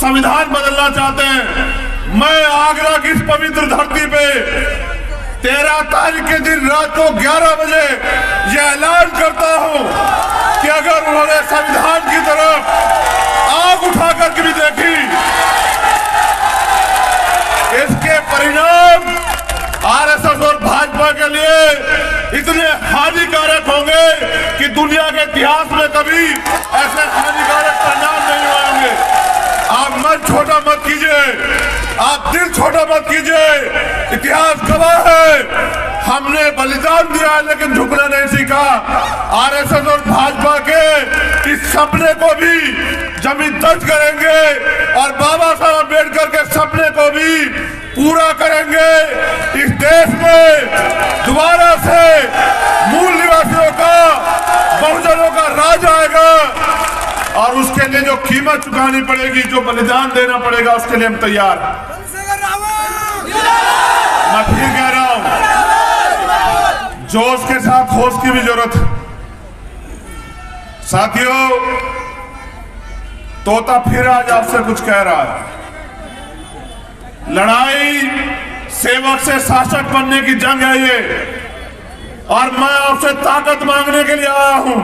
संविधान बदलना चाहते हैं। मैं आगरा की इस पवित्र धरती पे 13 तारीख के दिन रात को 11 बजे यह ऐलान करता हूं कि अगर उन्होंने संविधान की तरफ आग उठा करके भी देखी, इसके परिणाम आरएसएस और भाजपा के लिए इतने हानिकारक होंगे कि दुनिया के इतिहास में कभी ऐसे हानिकारक परिणाम नहीं होंगे। आप मन छोटा मत कीजिए, आप दिल छोटा मत कीजिए। इतिहास गवाह है, हमने बलिदान दिया है लेकिन झुकना नहीं सीखा। आरएसएस और भाजपा के इस सपने को भी जमीन दर्ज करेंगे और बाबा साहब अम्बेडकर के सपने को भी पूरा करेंगे। इस देश में दोबारा से मूल निवासियों का, बहुजनों का राज आएगा और उसके लिए जो कीमत चुकानी पड़ेगी, जो बलिदान देना पड़ेगा, उसके लिए हम तैयार हैं। मैं फिर कह रहा हूं, जोश के साथ होश की भी जरूरत है। साथियों, तोता फिर आज आपसे कुछ कह रहा है। लड़ाई सेवक से शासक बनने की जंग है ये, और मैं आपसे ताकत मांगने के लिए आया हूं।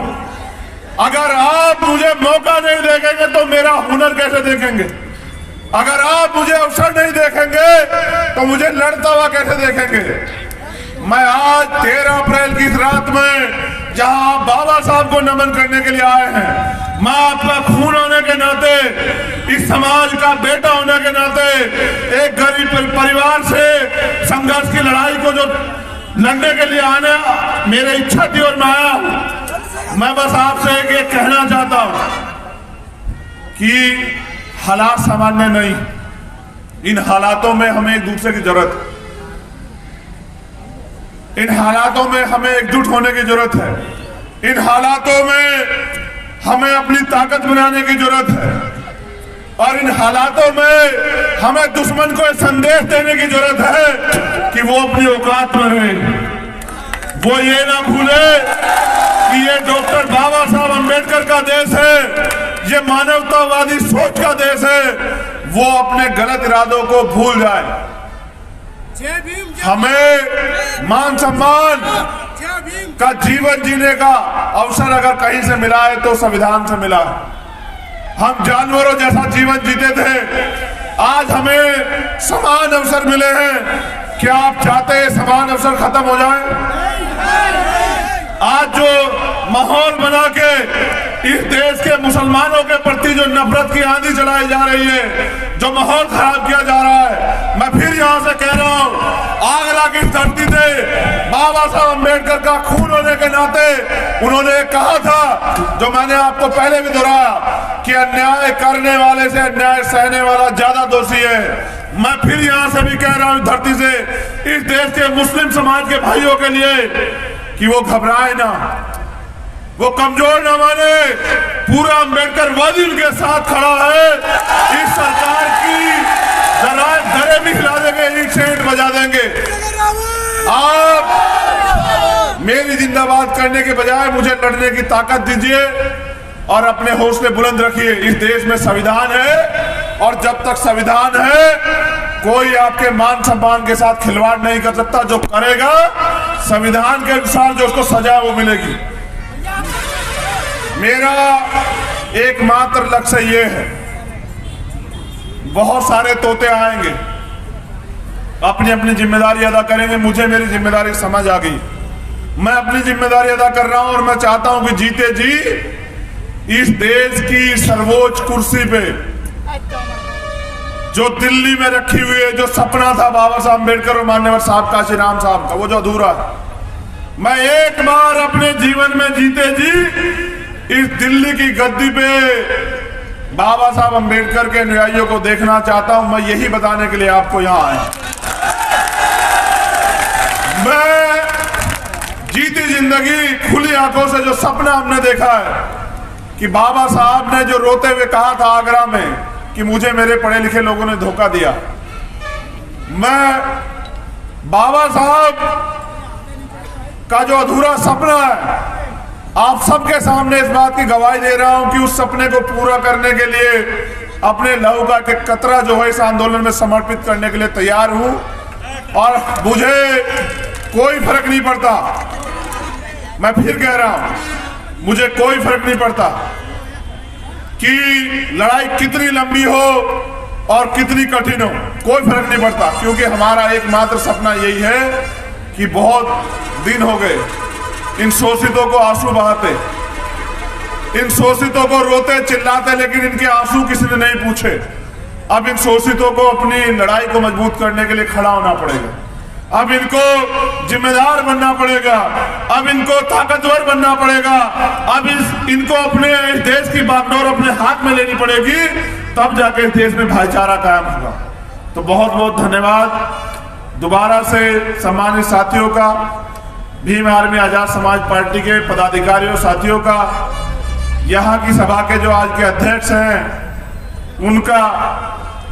अगर आप मुझे मौका नहीं देखेंगे तो मेरा हुनर कैसे देखेंगे? अगर आप मुझे अवसर नहीं देखेंगे तो मुझे लड़ता हुआ कैसे देखेंगे? मैं आज 13 अप्रैल की इस रात में जहां आप बाबा साहब को नमन करने के लिए आए हैं, मैं आपका खून होने के नाते, इस समाज का बेटा होने के नाते, एक गरीब परिवार से संघर्ष की लड़ाई को जो लड़ने के लिए आने मेरी इच्छा थी और मैं आया हूं। मैं बस आपसे एक कहना चाहता हूं कि हालात सामान्य नहीं, इन हालातों में हमें एक दूसरे की जरूरत है। इन हालातों में हमें एकजुट होने की जरूरत है। इन हालातों में हमें अपनी ताकत बनाने की जरूरत है और इन हालातों में हमें दुश्मन को संदेश देने की जरूरत है कि वो अपनी औकात में रहे। वो ये ना भूले कि ये डॉक्टर बाबा साहब अम्बेडकर का देश है, ये मानवतावादी सोच का देश है। वो अपने गलत इरादों को भूल जाए। हमें मान सम्मान का जीवन जीने का अवसर अगर कहीं से मिला है तो संविधान से मिला है। हम जानवरों जैसा जीवन जीते थे, आज हमें समान अवसर मिले हैं। क्या आप चाहते हैं समान अवसर खत्म हो जाए? आज जो माहौल बना के इस देश के मुसलमानों के प्रति जो नफरत की आंधी चलाई जा रही है, जो माहौल खराब किया जा रहा है, मैं फिर यहां से कह रहा हूं, आगरा की धरती से बाबा साहब अम्बेडकर का खून होने के नाते उन्होंने कहा था, जो मैंने आपको पहले भी दोहराया, कि अन्याय करने वाले से अन्याय सहने वाला ज्यादा दोषी है। मैं फिर यहां से भी कह रहा हूं धरती से इस देश के मुस्लिम समाज के भाइयों के लिए कि वो घबराए ना, वो कमजोर ना माने। पूरा अम्बेडकर वादी उनके साथ खड़ा है। इस सरकार की दरे भी हिला देंगे, ईंट से ईंट बजा देंगे। आप मेरी जिंदाबाद करने के बजाय मुझे लड़ने की ताकत दीजिए और अपने हौसले बुलंद रखिए। इस देश में संविधान है और जब तक संविधान है कोई आपके मान सम्मान के साथ खिलवाड़ नहीं कर सकता। जो करेगा संविधान के अनुसार जो उसको सजा वो मिलेगी। मेरा एकमात्र लक्ष्य ये है, बहुत सारे तोते आएंगे, अपनी अपनी जिम्मेदारी अदा करेंगे। मुझे मेरी जिम्मेदारी समझ आ गई, मैं अपनी जिम्मेदारी अदा कर रहा हूं और मैं चाहता हूं कि जीते जी इस देश की सर्वोच्च कुर्सी पे जो दिल्ली में रखी हुई है, जो सपना था बाबा साहब अम्बेडकर और मान्यवर साहब काशीराम साहब का, वो जो अधूरा है, मैं एक बार अपने जीवन में जीते जी इस दिल्ली की गद्दी पे बाबा साहब अम्बेडकर के अनुयायियों को देखना चाहता हूं। मैं यही बताने के लिए आपको यहां आया। मैं जीती जिंदगी खुली आंखों से जो सपना हमने देखा है कि बाबा साहब ने जो रोते हुए कहा था आगरा में कि मुझे मेरे पढ़े लिखे लोगों ने धोखा दिया, मैं बाबा साहब का जो अधूरा सपना है आप सबके सामने इस बात की गवाही दे रहा हूं कि उस सपने को पूरा करने के लिए अपने लहू का एक कतरा जो है इस आंदोलन में समर्पित करने के लिए तैयार हूं और मुझे कोई फर्क नहीं पड़ता। मैं फिर कह रहा हूं, मुझे कोई फर्क नहीं पड़ता कि लड़ाई कितनी लंबी हो और कितनी कठिन हो, कोई फर्क नहीं पड़ता, क्योंकि हमारा एकमात्र सपना यही है कि बहुत दिन हो गए इन शोषितों को आंसू बहाते, इन शोषितों को रोते चिल्लाते, लेकिन इनके आंसू किसी ने नहीं पूछे। अब इन शोषितों को अपनी लड़ाई को मजबूत करने के लिए खड़ा होना पड़ेगा। अब इनको जिम्मेदार बनना पड़ेगा, अब इनको ताकतवर बनना पड़ेगा, अब इनको अपने इस देश की बागडोर अपने हाथ में लेनी पड़ेगी, तब जाके इस देश में भाईचारा कायम होगा। तो बहुत बहुत धन्यवाद दोबारा से सम्मानित साथियों का, भीम आर्मी आजाद समाज पार्टी के पदाधिकारियों साथियों का, यहाँ की सभा के जो आज के अध्यक्ष हैं उनका,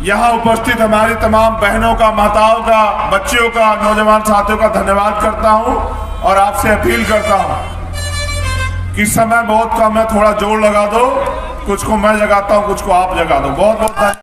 यहाँ उपस्थित हमारी तमाम बहनों का, माताओं का, बच्चियों का, नौजवान साथियों का धन्यवाद करता हूँ और आपसे अपील करता हूँ कि समय बहुत कम है, थोड़ा जोर लगा दो, कुछ को मैं जगाता हूँ, कुछ को आप जगा दो। बहुत बहुत